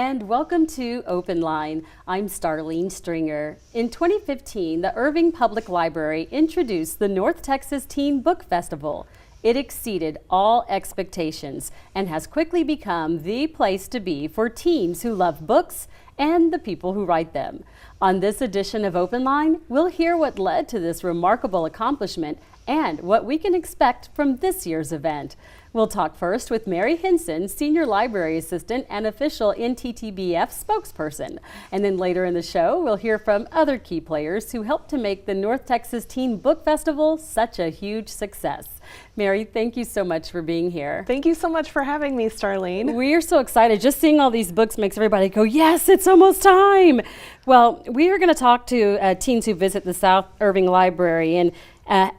and welcome to Open Line. I'm Starlene Stringer. In 2015, the Irving Public Library introduced the North Texas Teen Book Festival. It exceeded all expectations and has quickly become the place to be for teens who love books and the people who write them. On this edition of Open Line, we'll hear what led to this remarkable accomplishment and what we can expect from this year's event. We'll talk first with Mary Hinson, Senior Library Assistant and official NTTBF spokesperson. And then later in the show, we'll hear from other key players who helped to make the North Texas Teen Book Festival such a huge success. Mary, thank you so much for being here. Thank you so much for having me, Starlene. We are so excited. Just seeing all these books makes everybody go, yes, it's almost time. Well, we are going to talk to teens who visit the South Irving Library, and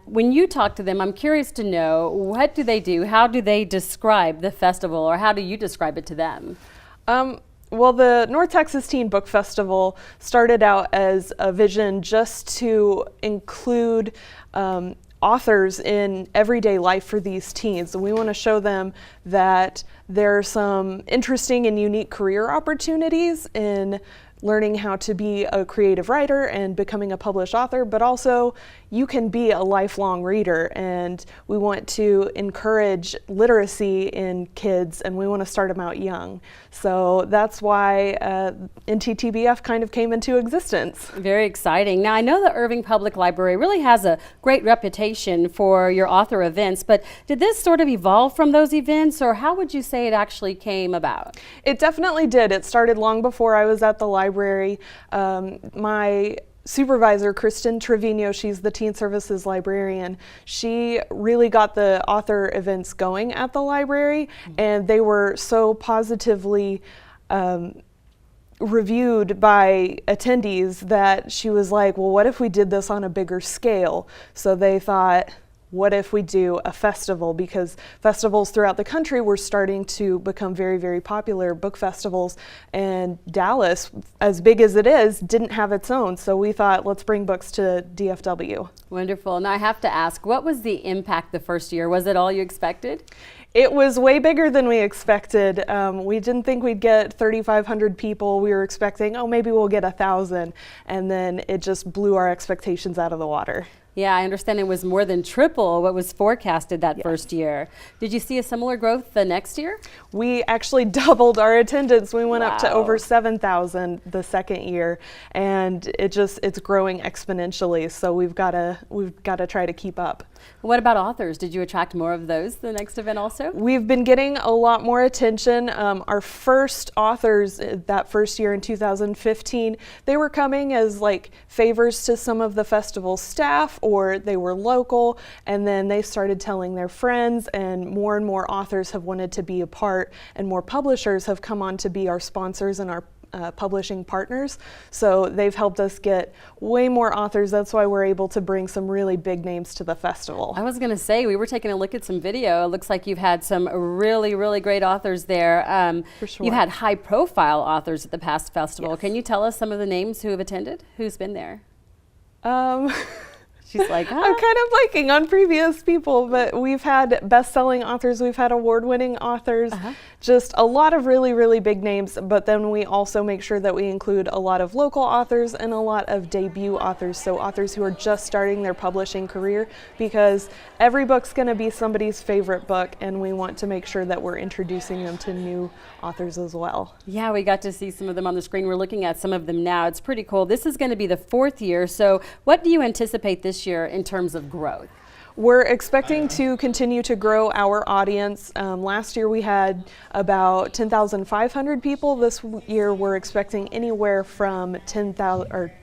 when you talk to them, I'm curious to know, what do they do? How do they describe the festival, or how do you describe it to them? Well, the North Texas Teen Book Festival started out as a vision just to include authors in everyday life for these teens. And we want to show them that there are some interesting and unique career opportunities in learning how to be a creative writer and becoming a published author, but also you can be a lifelong reader, and we want to encourage literacy in kids, and we want to start them out young. So that's why NTTBF kind of came into existence. Very exciting. Now, I know the Irving Public Library really has a great reputation for your author events, but did this sort of evolve from those events, or how would you say it actually came about? It definitely did. It started long before I was at the library. My supervisor, Kristen Trevino, she's the teen services librarian. She really got the author events going at the library, and they were so positively reviewed by attendees that she was like, well, what if we did this on a bigger scale? So they thought, what if we do a festival? Because festivals throughout the country were starting to become very, very popular, book festivals, and Dallas, as big as it is, didn't have its own. So we thought, let's bring books to DFW. Wonderful. Now I have to ask, what was the impact the first year? Was it all you expected? It was way bigger than we expected. We didn't think we'd get 3,500 people. We were expecting, oh, maybe we'll get 1,000. And then it just blew our expectations out of the water. Yeah, I understand it was more than triple what was forecasted that first year. Did you see a similar growth the next year? We actually doubled our attendance. We went up to over 7,000 the second year, and it's growing exponentially. So we've got to try to keep up. What about authors? Did you attract more of those the next event also? We've been getting a lot more attention. Our first authors that first year in 2015, they were coming as like favors to some of the festival staff, or they were local, and then they started telling their friends, and more authors have wanted to be a part, and more publishers have come on to be our sponsors and our publishing partners. So they've helped us get way more authors. That's why we're able to bring some really big names to the festival. I was going to say, we were taking a look at some video. It looks like you've had some really, really great authors there. For sure. You've had high profile authors at the past festival. Yes. Can you tell us some of the names who have attended? Who's been there? She's like, I'm kind of blanking on previous people, but we've had best-selling authors, we've had award-winning authors, just a lot of really, really big names, but then we also make sure that we include a lot of local authors and a lot of debut authors, so authors who are just starting their publishing career, because every book's going to be somebody's favorite book, and we want to make sure that we're introducing them to new authors as well. Yeah, we got to see some of them on the screen. We're looking at some of them now. It's pretty cool. This is going to be the 4th year, so what do you anticipate this year in terms of growth? We're expecting to continue to grow our audience. Last year we had about 10,500 people. This year we're expecting anywhere from 10,000 or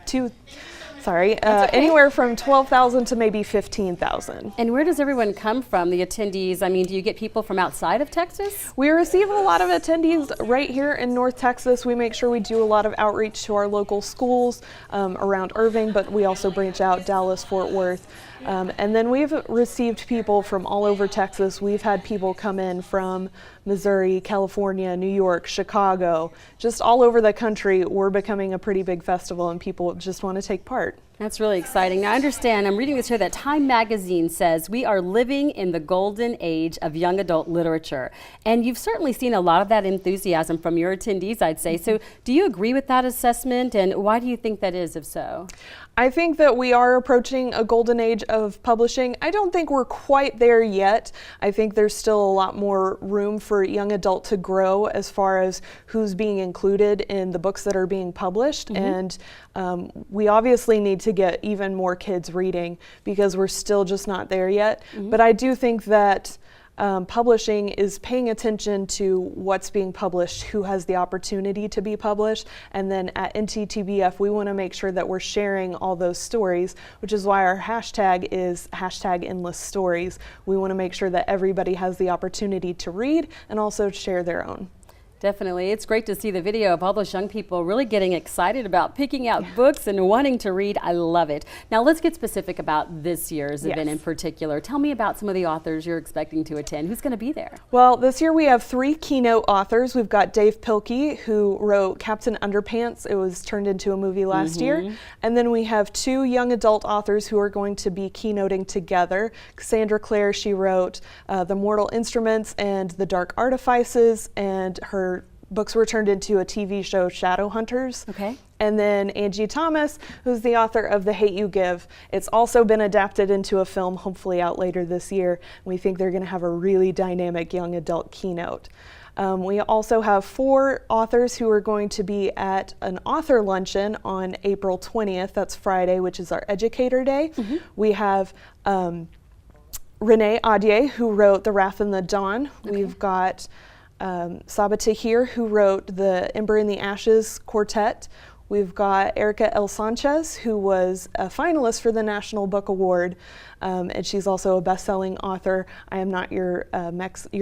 anywhere from 12,000 to maybe 15,000. And where does everyone come from, the attendees? I mean, do you get people from outside of Texas? We receive a lot of attendees right here in North Texas. We make sure we do a lot of outreach to our local schools around Irving, but we also branch out Dallas, Fort Worth. And then we've received people from all over Texas. We've had people come in from Missouri, California, New York, Chicago, just all over the country. We're becoming a pretty big festival, and people just want to take part. That's really exciting. Now, I understand, I'm reading this here, that Time Magazine says we are living in the golden age of young adult literature. And you've certainly seen a lot of that enthusiasm from your attendees, I'd say. So do you agree with that assessment, and why do you think that is, if so? I think that we are approaching a golden age of publishing. I don't think we're quite there yet. I think there's still a lot more room for young adult to grow as far as who's being included in the books that are being published. And we obviously need to get even more kids reading because we're still just not there yet. But I do think that publishing is paying attention to what's being published, who has the opportunity to be published, and then at NTTBF we want to make sure that we're sharing all those stories, which is why our hashtag is #EndlessStories. We want to make sure that everybody has the opportunity to read and also share their own. Definitely. It's great to see the video of all those young people really getting excited about picking out books and wanting to read. I love it. Now let's get specific about this year's event in particular. Tell me about some of the authors you're expecting to attend. Who's going to be there? Well, this year we have 3 keynote authors. We've got Dave Pilkey, who wrote Captain Underpants. It was turned into a movie last year. And then we have 2 young adult authors who are going to be keynoting together. Cassandra Clare, she wrote The Mortal Instruments and The Dark Artifices, and her books were turned into a TV show, Shadowhunters. Okay. And then Angie Thomas, who's the author of The Hate U Give. It's also been adapted into a film, hopefully out later this year. We think they're going to have a really dynamic young adult keynote. We also have 4 authors who are going to be at an author luncheon on April 20th. That's Friday, which is our Educator Day. We have Renee Adier, who wrote The Wrath and the Dawn. We've got Saba Tahir, who wrote the Ember in the Ashes quartet. We've got Erica L. Sanchez, who was a finalist for the National Book Award, and she's also a best-selling author. I Am Not Your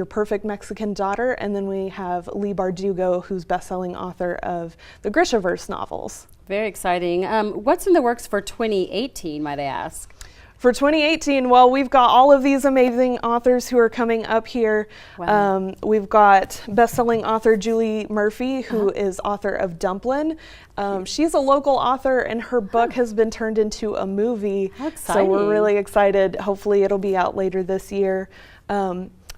Perfect Mexican Daughter. And then we have Lee Bardugo, who's best-selling author of the Grishaverse novels. Very exciting. What's in the works for 2018, might I ask? For 2018, well, we've got all of these amazing authors who are coming up here. Wow. We've got best-selling author Julie Murphy, who is author of Dumplin'. She's a local author, and her book has been turned into a movie. How exciting. So we're really excited. Hopefully it'll be out later this year.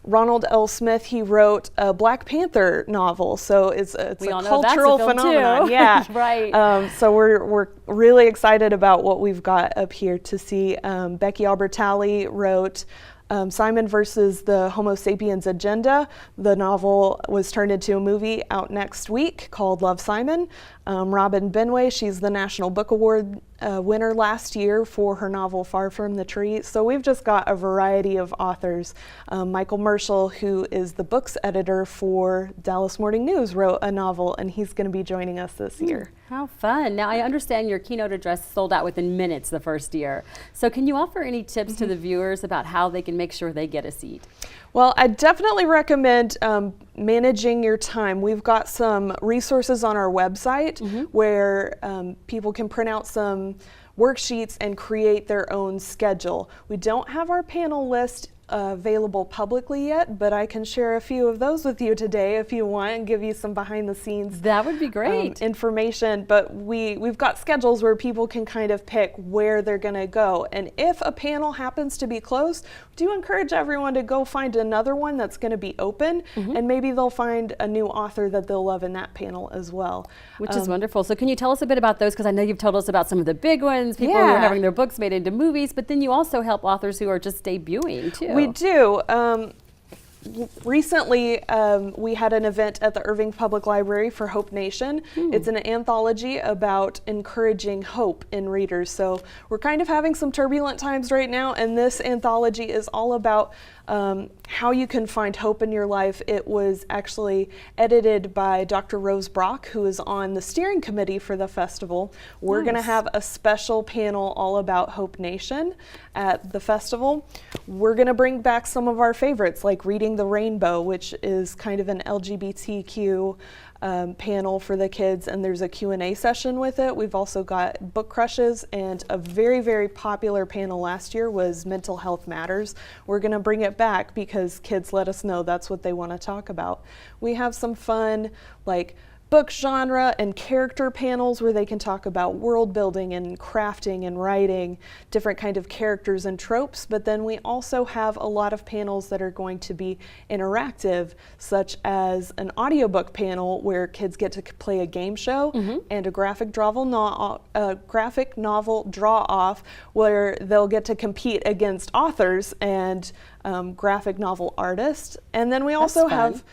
Ronald L. Smith, he wrote a Black Panther novel, so it's a cultural phenomenon. Yeah, right. So we're really excited about what we've got up here to see. Becky Albertalli wrote Simon versus the Homo sapiens Agenda. The novel was turned into a movie out next week called Love, Simon. Robin Benway, she's the National Book Award winner last year for her novel Far From the Tree. So we've just got a variety of authors. Michael Merschel, who is the books editor for Dallas Morning News, wrote a novel, and he's going to be joining us this year. How fun. Now, I understand your keynote address sold out within minutes the first year. So can you offer any tips to the viewers about how they can make sure they get a seat? Well, I definitely recommend managing your time. We've got some resources on our website where people can print out some worksheets and create their own schedule. We don't have our panel list available publicly yet, but I can share a few of those with you today if you want and give you some behind the scenes. That would be great. Information, but we've got schedules where people can kind of pick where they're going to go. And if a panel happens to be closed, do encourage everyone to go find another one that's going to be open, and maybe they'll find a new author that they'll love in that panel as well. Which is wonderful. So can you tell us a bit about those? Because I know you've told us about some of the big ones, people who are having their books made into movies, but then you also help authors who are just debuting too. We do. Recently, we had an event at the Irving Public Library for Hope Nation. It's an anthology about encouraging hope in readers. So we're kind of having some turbulent times right now, and this anthology is all about how you can find hope in your life. It was actually edited by Dr. Rose Brock, who is on the steering committee for the festival. We're going to have a special panel all about Hope Nation at the festival. We're going to bring back some of our favorites, like Reading the Rainbow, which is kind of an LGBTQ panel for the kids, and there's a Q&A session with it. We've also got book crushes, and a very, very popular panel last year was Mental Health Matters. We're going to bring it back because kids let us know that's what they want to talk about. We have some fun, like book genre and character panels where they can talk about world building and crafting and writing different kind of characters and tropes. But then we also have a lot of panels that are going to be interactive, such as an audiobook panel where kids get to play a game show, and a graphic novel draw off where they'll get to compete against authors and graphic novel artists. And then we also have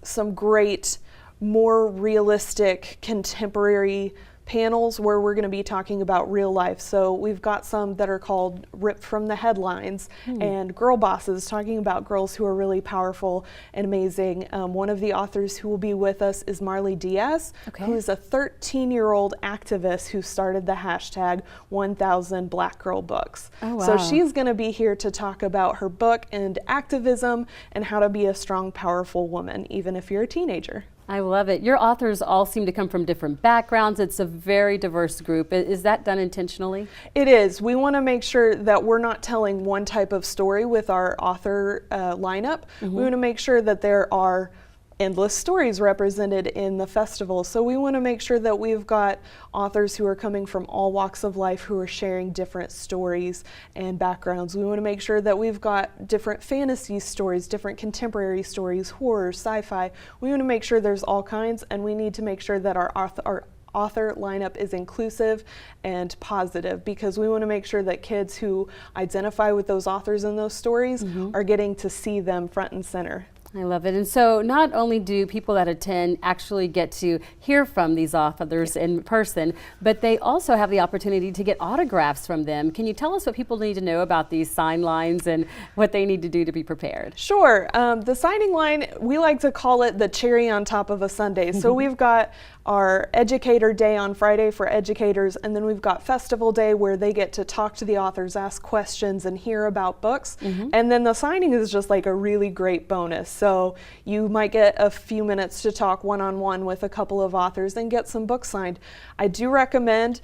some great, more realistic, contemporary panels where we're going to be talking about real life. So we've got some that are called Ripped from the Headlines and Girl Bosses, talking about girls who are really powerful and amazing. One of the authors who will be with us is Marley Diaz, who is a 13-year-old activist who started the hashtag 1000 Black Girl Books. Oh, wow. So she's going to be here to talk about her book and activism and how to be a strong, powerful woman, even if you're a teenager. I love it. Your authors all seem to come from different backgrounds. It's a very diverse group. Is that done intentionally? It is. We want to make sure that we're not telling one type of story with our author lineup. We want to make sure that there are endless stories represented in the festival. So we want to make sure that we've got authors who are coming from all walks of life who are sharing different stories and backgrounds. We want to make sure that we've got different fantasy stories, different contemporary stories, horror, sci-fi. We want to make sure there's all kinds, and we need to make sure that our author lineup is inclusive and positive, because we want to make sure that kids who identify with those authors and those stories are getting to see them front and center. I love it. And so not only do people that attend actually get to hear from these authors in person, but they also have the opportunity to get autographs from them. Can you tell us what people need to know about these sign lines and what they need to do to be prepared? Sure. The signing line, we like to call it the cherry on top of a sundae. So we've got our Educator Day on Friday for educators, and then we've got Festival Day where they get to talk to the authors, ask questions, and hear about books. And then the signing is just like a really great bonus. So you might get a few minutes to talk one-on-one with a couple of authors and get some books signed. I do recommend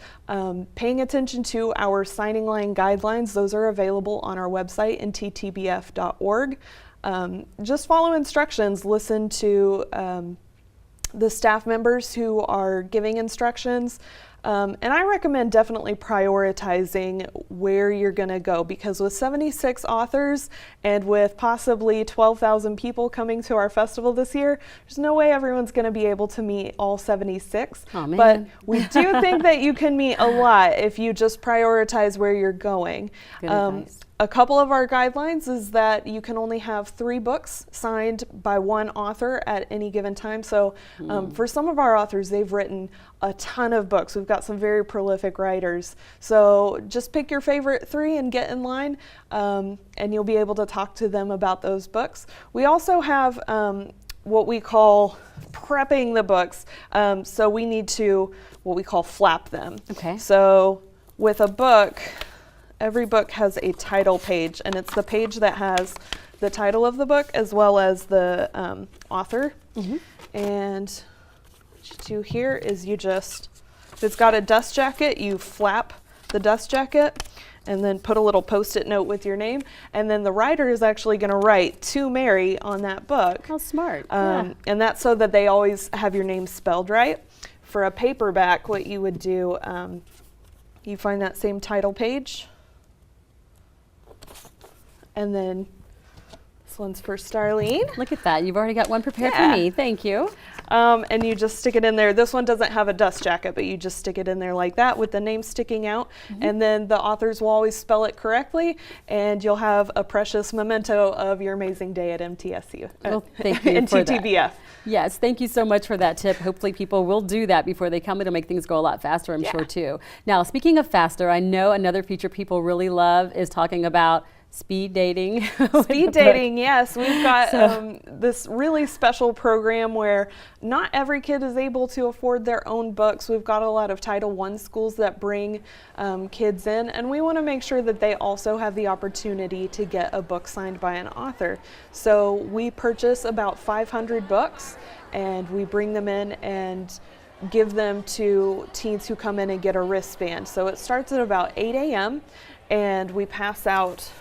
paying attention to our signing line guidelines. Those are available on our website, nttbf.org. Just follow instructions, listen to the staff members who are giving instructions. And I recommend definitely prioritizing where you're going to go, because with 76 authors and with possibly 12,000 people coming to our festival this year, there's no way everyone's going to be able to meet all 76. Oh, man. But we do think that you can meet a lot if you just prioritize where you're going. Good advice. A couple of our guidelines is that you can only have 3 books signed by one author at any given time. So for some of our authors, they've written a ton of books. We've got some very prolific writers. So just pick your favorite 3 and get in line, and you'll be able to talk to them about those books. We also have what we call prepping the books. So we need to, what we call, flap them. Okay. So with a book, every book has a title page, and it's the page that has the title of the book as well as the author. And what you do here is you just, if it's got a dust jacket, you flap the dust jacket and then put a little Post-it note with your name. And then the writer is actually going to write "To Mary" on that book. How smart. And that's so that they always have your name spelled right. For a paperback, what you would do, you find that same title page. And then this one's for Starlene. Look at that. You've already got one prepared Yeah. for me. Thank you. And you just stick it in there. This one doesn't have a dust jacket, but you just stick it in there like that with the name sticking out. And then the authors will always spell it correctly, and you'll have a precious memento of your amazing day at MTSU. Well, thank you for that. TTBF. Yes, thank you so much for that tip. Hopefully people will do that before they come. It'll make things go a lot faster, I'm sure, too. Now, speaking of faster, I know another feature people really love is talking about speed dating. Speed dating, yes. We've got this really special program where not every kid is able to afford their own books. We've got a lot of Title I schools that bring kids in, and we want to make sure that they also have the opportunity to get a book signed by an author. So we purchase about 500 books, and we bring them in and give them to teens who come in and get a wristband. So it starts at about 8 a.m. and we pass out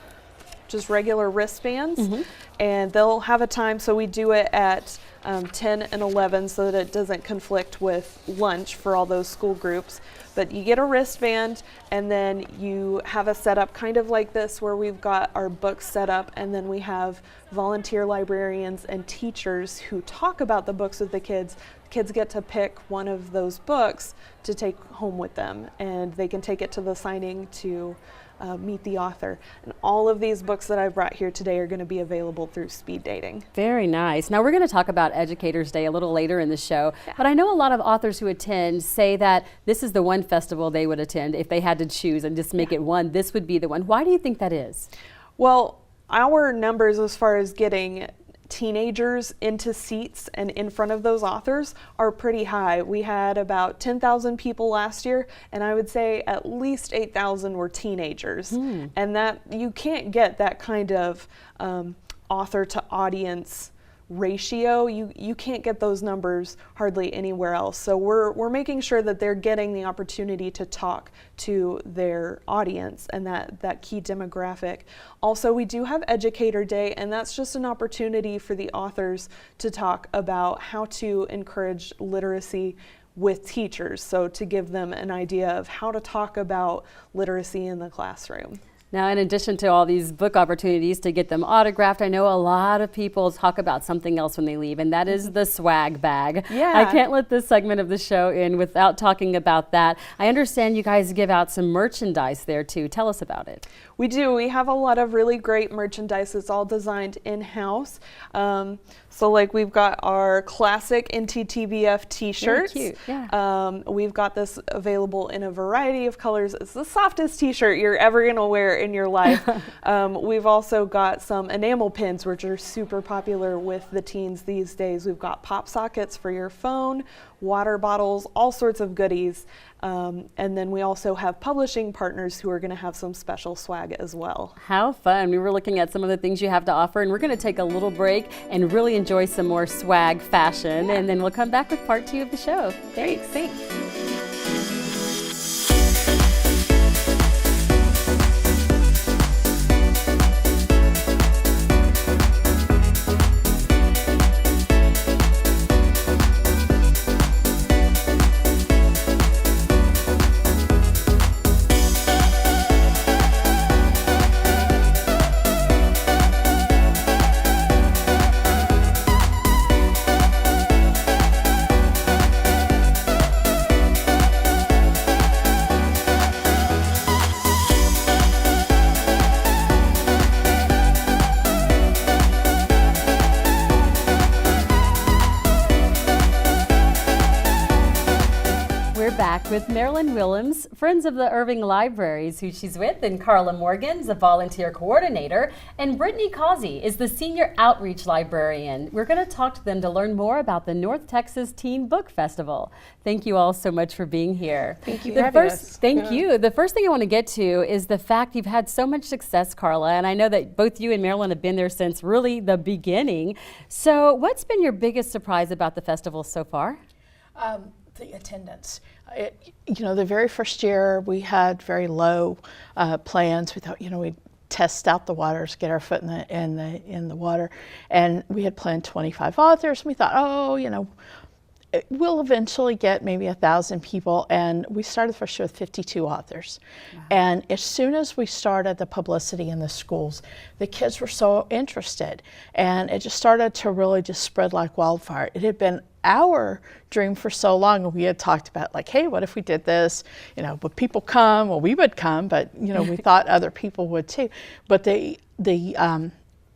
just regular wristbands, and they'll have a time. So we do it at 10 and 11, so that it doesn't conflict with lunch for all those school groups. But you get a wristband, and then you have a setup kind of like this where we've got our books set up, and then we have volunteer librarians and teachers who talk about the books with the kids. Kids get to pick one of those books to take home with them, and they can take it to the signing to meet the author. And all of these books that I brought here today are going to be available through speed dating. Very nice. Now we're going to talk about Educators Day a little later in the show, but I know a lot of authors who attend say that this is the one festival they would attend if they had to choose and just make it one. This would be the one. Why do you think that is? Well, our numbers as far as getting teenagers into seats and in front of those authors are pretty high. We had about 10,000 people last year, and I would say at least 8,000 were teenagers. And that you can't get that kind of author to audience ratio. You can't get those numbers hardly anywhere else. So we're making sure that they're getting the opportunity to talk to their audience and that key demographic. Also, we do have Educator Day, and that's just an opportunity for the authors to talk about how to encourage literacy with teachers. So to give them an idea of how to talk about literacy in the classroom. Now, in addition to all these book opportunities to get them autographed, I know a lot of people talk about something else when they leave, and that is the swag bag. Yeah. I can't let this segment of the show in without talking about that. I understand you guys give out some merchandise there too. Tell us about it. We do. We have a lot of really great merchandise. It's all designed in-house. So like we've got our classic NTTBF t-shirts. Very cute. Yeah. We've got this available in a variety of colors. It's the softest t-shirt you're ever going to wear in your life. We've also got some enamel pins, which are super popular with the teens these days. We've got pop sockets for your phone, water bottles, all sorts of goodies. And then we also have publishing partners who are going to have some special swag as well. How fun. We were looking at some of the things you have to offer, and we're going to take a little break and really enjoy some more swag fashion, and then we'll come back with part 2 of the show. Thanks. Back with Marilyn Willems, Friends of the Irving Libraries, who she's with, and Carla Morgan's a volunteer coordinator, and Brittany Causey is the senior outreach librarian. We're going to talk to them to learn more about the North Texas Teen Book Festival. Thank you all so much for being here. Thank you for having us. Thank you. The first thing I want to get to is the fact you've had so much success, Carla, and I know that both you and Marilyn have been there since really the beginning. So what's been your biggest surprise about the festival so far? The attendance. The very first year we had very low plans. We thought, we'd test out the waters, get our foot in the water, and we had planned 25 authors. And we thought, we'll eventually get maybe 1,000 people, and we started the first year with 52 authors. Wow. And as soon as we started the publicity in the schools, the kids were so interested, and it just started to really just spread like wildfire. It had been our dream for so long. We had talked about like, hey, what if we did this? Would people come? Well, we would come, but we thought other people would too. But the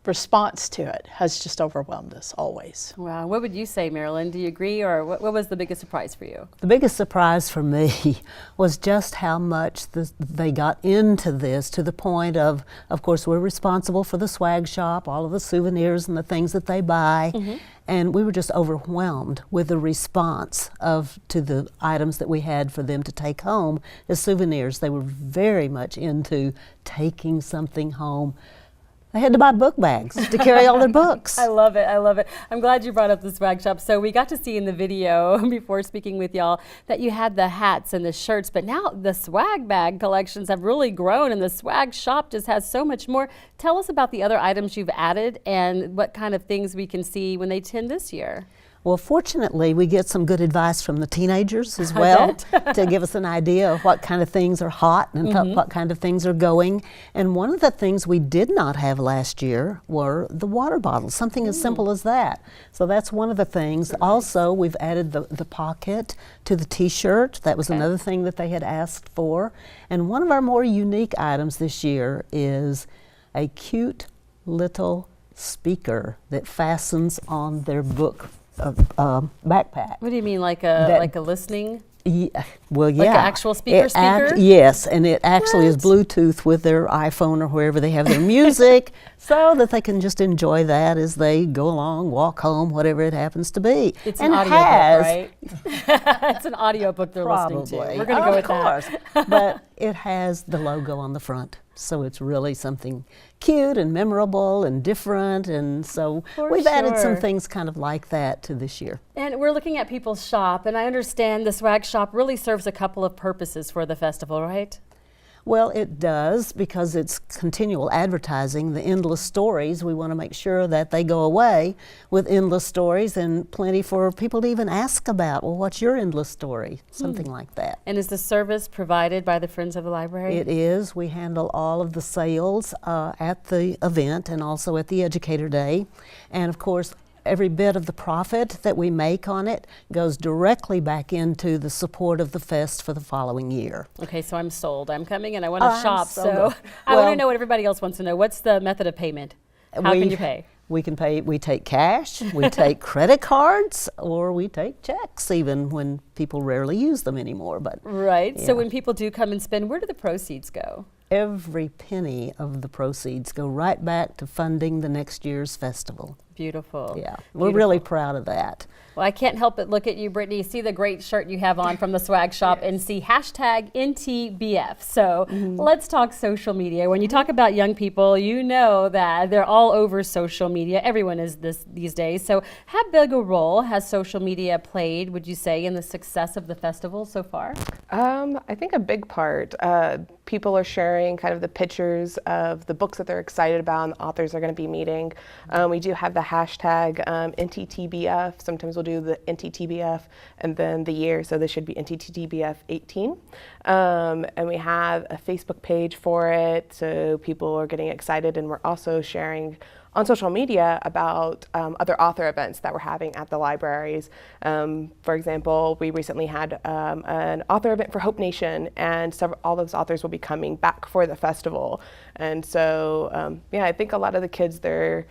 response to it has just overwhelmed us always. Wow. What would you say, Marilyn? Do you agree, or what was the biggest surprise for you? The biggest surprise for me was just how much they got into this, to the point of course, we're responsible for the swag shop, all of the souvenirs and the things that they buy. Mm-hmm. And we were just overwhelmed with the response to the items that we had for them to take home as souvenirs. They were very much into taking something home. They had to buy book bags to carry all their books. I love it. I love it. I'm glad you brought up the swag shop. So we got to see in the video before speaking with y'all that you had the hats and the shirts, but now the swag bag collections have really grown, and the swag shop just has so much more. Tell us about the other items you've added and what kind of things we can see when they attend this year. Well, fortunately, we get some good advice from the teenagers as well to give us an idea of what kind of things are hot and what kind of things are going. And one of the things we did not have last year were the water bottles, something as simple as that. So that's one of the things. Also, we've added the pocket to the T-shirt. That was another thing that they had asked for. And one of our more unique items this year is a cute little speaker that fastens on their book backpack. What do you mean, like a listening? Yeah, well, yeah. Like an actual speaker? Yes, and it actually is Bluetooth with their iPhone or wherever they have their music, so that they can just enjoy that as they go along, walk home, whatever it happens to be. It's an audiobook, right? It's an audiobook they're listening to. We're going to go with that. But it has the logo on the front, so it's really something cute and memorable and different, and so we've added some things kind of like that to this year. And we're looking at people's shop, and I understand the swag shop really serves a couple of purposes for the festival, right? Well, it does, because it's continual advertising, the endless stories. We want to make sure that they go away with endless stories and plenty for people to even ask about, well, what's your endless story? Something like that. And is the service provided by the Friends of the Library? It is. We handle all of the sales at the event and also at the Educator Day. And of course, every bit of the profit that we make on it goes directly back into the support of the fest for the following year. Okay, so I'm sold. I'm coming and I want to shop. So I want to know what everybody else wants to know. What's the method of payment? How can you pay? We can pay. We take cash, we take credit cards, or we take checks, even when people rarely use them anymore. But right. Yeah. So when people do come and spend, where do the proceeds go? Every penny of the proceeds go right back to funding the next year's festival. Beautiful. Yeah, we're really proud of that. Well, I can't help but look at you, Brittany, see the great shirt you have on from the swag shop and see hashtag NTBF. So let's talk social media. When you talk about young people, you know that they're all over social media. Everyone is these days. So how big a role has social media played, would you say, in the success of the festival so far? I think a big part. People are sharing kind of the pictures of the books that they're excited about and the authors they're going to be meeting. We do have the hashtag NTTBF. Sometimes we'll do the NTTBF and then the year, so this should be NTTBF 18. And we have a Facebook page for it, so people are getting excited, and we're also sharing on social media about other author events that we're having at the libraries. For example, we recently had an author event for Hope Nation, and all those authors will be coming back for the festival. And so, yeah, I think a lot of the kids, they're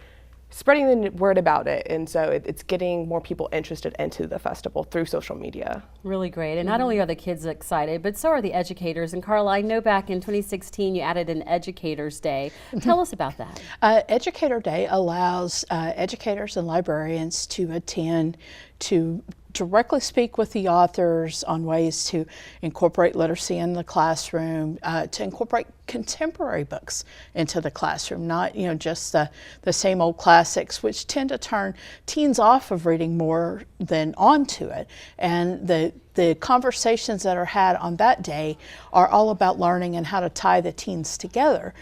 spreading the word about it, and so it's getting more people interested into the festival through social media. Really great. And not only are the kids excited, but so are the educators. And Carla, I know back in 2016 you added an Educators Day. Tell us about that. Educator Day allows educators and librarians to attend to directly speak with the authors on ways to incorporate literacy in the classroom, to incorporate contemporary books into the classroom, not just the same old classics, which tend to turn teens off of reading more than onto it. And the conversations that are had on that day are all about learning and how to tie the teens together.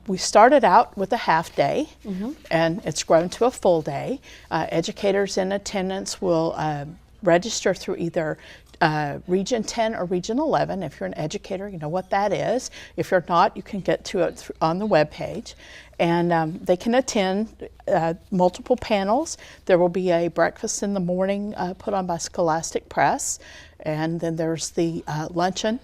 We started out with a half day, and it's grown to a full day. Educators in attendance will register through either Region 10 or Region 11. If you're an educator, you know what that is. If you're not, you can get to it on the webpage. And they can attend multiple panels. There will be a breakfast in the morning put on by Scholastic Press. And then there's the luncheon,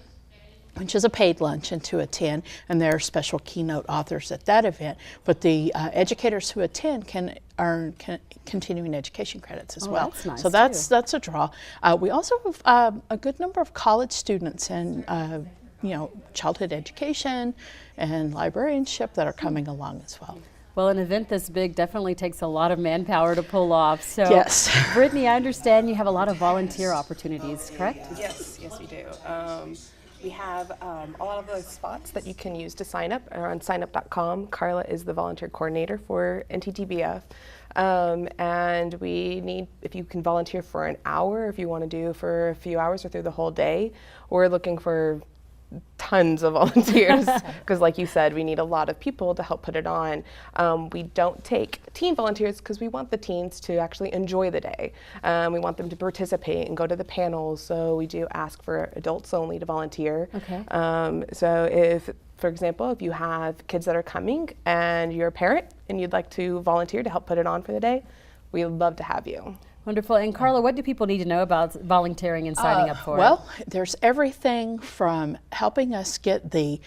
which is a paid luncheon to attend, and there are special keynote authors at that event. But the educators who attend can earn continuing education credits as well. That's nice, so that's a draw. We also have a good number of college students in childhood education and librarianship that are coming along as well. Well, an event this big definitely takes a lot of manpower to pull off. So, yes. Brittany, I understand you have a lot of volunteer opportunities, correct? Yes, we do. We have a lot of those spots that you can use to sign up are on signup.com. Carla is the volunteer coordinator for NTTBF. And we need, if you can volunteer for an hour, if you want to do for a few hours or through the whole day, we're looking for tons of volunteers because like you said, we need a lot of people to help put it on. We don't take teen volunteers because we want the teens to actually enjoy the day. We want them to participate and go to the panels, so we do ask for adults only to volunteer. Okay. So if, for example, if you have kids that are coming and you're a parent and you'd like to volunteer to help put it on for the day, we'd love to have you. Wonderful. And Carla, what do people need to know about volunteering and signing up for it? Well, there's everything from helping us get the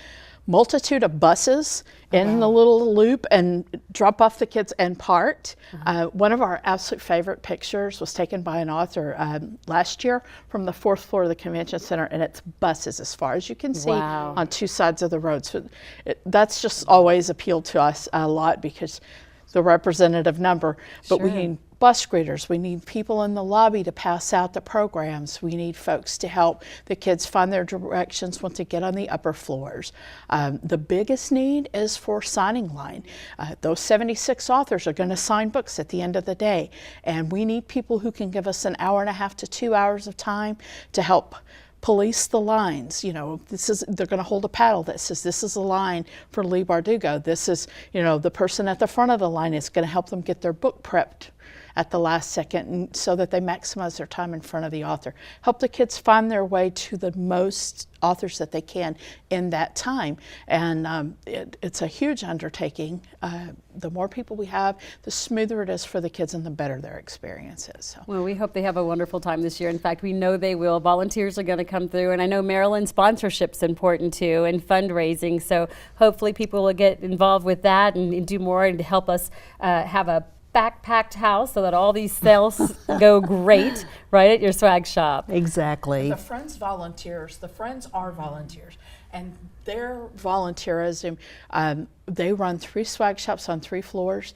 multitude of buses in the little loop and drop off the kids and park. One of our absolute favorite pictures was taken by an author last year from the 4th floor of the convention center, and it's buses as far as you can see on 2 sides of the road. So that's just always appealed to us a lot because the representative number, but we need bus greeters, we need people in the lobby to pass out the programs, we need folks to help the kids find their directions once they get on the upper floors. The biggest need is for signing line. Those 76 authors are going to sign books at the end of the day, and we need people who can give us an hour and a half to 2 hours of time to help police the lines. You know, they're going to hold a paddle that says this is a line for Lee Bardugo. This is, you know, the person at the front of the line is going to help them get their book prepped at the last second, and so that they maximize their time in front of the author. Help the kids find their way to the most authors that they can in that time. And it's a huge undertaking. The more people we have, the smoother it is for the kids and the better their experience is. So. Well, we hope they have a wonderful time this year. In fact, we know they will. Volunteers are going to come through, and I know Maryland sponsorship's important too, and fundraising. So hopefully people will get involved with that and do more and help us have a backpacked house so that all these sales go great, right, at your swag shop. Exactly. The Friends volunteers, the Friends are volunteers, and their volunteerism, they run 3 swag shops on 3 floors,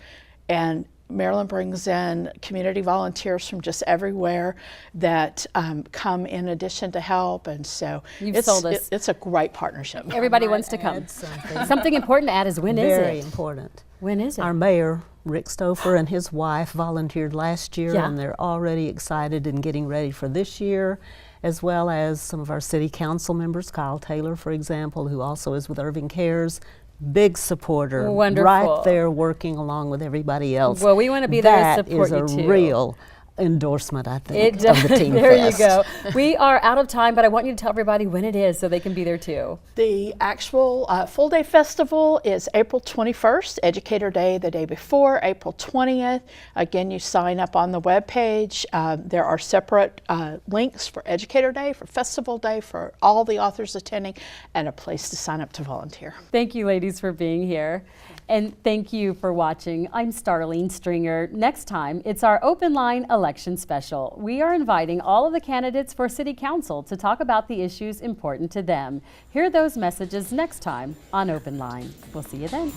and Maryland brings in community volunteers from just everywhere that come in addition to help, and so it's a great partnership. Everybody wants to come. Something important to add is when is it? Very important. When is it? Our mayor, Rick Stouffer, and his wife volunteered last year, and they're already excited and getting ready for this year, as well as some of our city council members, Kyle Taylor, for example, who also is with Irving Cares. Big supporter. Wonderful. Right there working along with everybody else. Well, we want to be there to support you too. That is a real endorsement, I think, of the Teen There Fest. you go. We are out of time, but I want you to tell everybody when it is so they can be there too. The actual full day festival is April 21st, Educator Day the day before, April 20th. Again, you sign up on the webpage. There are separate links for Educator Day, for Festival Day, for all the authors attending, and a place to sign up to volunteer. Thank you, ladies, for being here. And thank you for watching. I'm Starlene Stringer. Next time, it's our Open Line election special. We are inviting all of the candidates for City Council to talk about the issues important to them. Hear those messages next time on Open Line. We'll see you then.